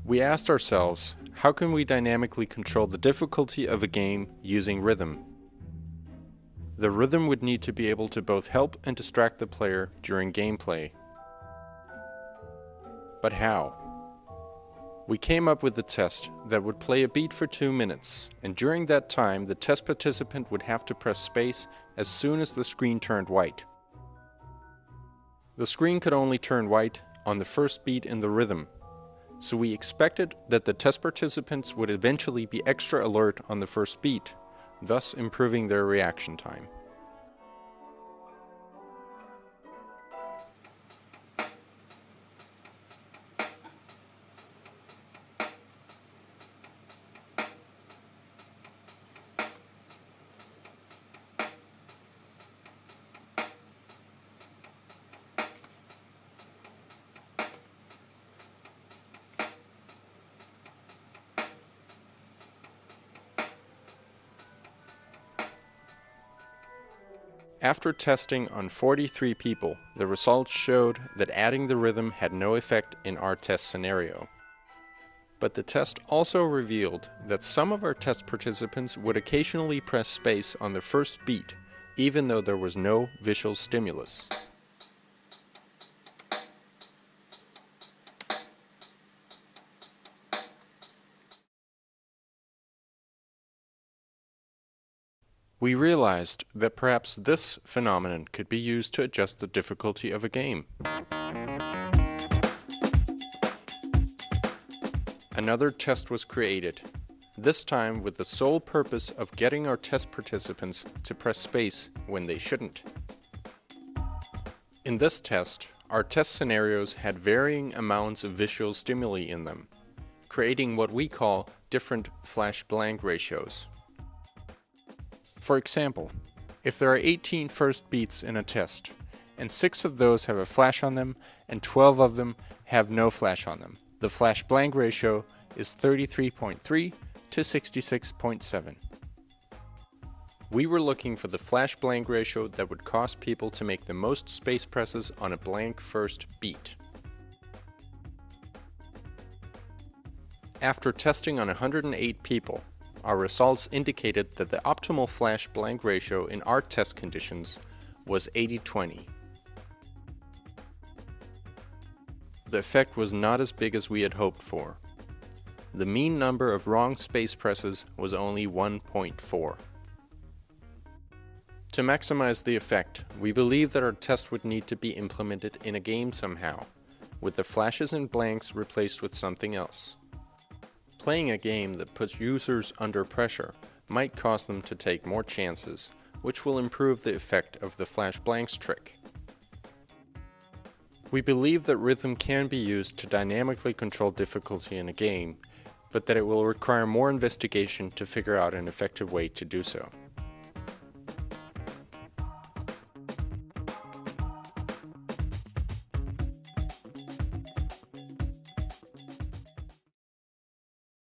We asked ourselves, how can we dynamically control the difficulty of a game using rhythm? The rhythm would need to be able to both help and distract the player during gameplay. But how? We came up with a test that would play a beat for 2 minutes, and during that time the test participant would have to press space as soon as the screen turned white. The screen could only turn white on the first beat in the rhythm, so we expected that the test participants would eventually be extra alert on the first beat, thus improving their reaction time. After testing on 43 people, the results showed that adding the rhythm had no effect in our test scenario. But the test also revealed that some of our test participants would occasionally press space on the first beat, even though there was no visual stimulus. We realized that perhaps this phenomenon could be used to adjust the difficulty of a game. Another test was created, this time with the sole purpose of getting our test participants to press space when they shouldn't. In this test, our test scenarios had varying amounts of visual stimuli in them, creating what we call different flash-blank ratios. For example, if there are 18 first beats in a test, and 6 of those have a flash on them, and 12 of them have no flash on them, the flash-blank ratio is 33.3 to 66.7. We were looking for the flash-blank ratio that would cause people to make the most space presses on a blank first beat. After testing on 108 people, our results indicated that the optimal flash-blank ratio in our test conditions was 80-20. The effect was not as big as we had hoped for. The mean number of wrong space presses was only 1.4. To maximize the effect, we believe that our test would need to be implemented in a game somehow, with the flashes and blanks replaced with something else. Playing a game that puts users under pressure might cause them to take more chances, which will improve the effect of the flash blanks trick. We believe that rhythm can be used to dynamically control difficulty in a game, but that it will require more investigation to figure out an effective way to do so.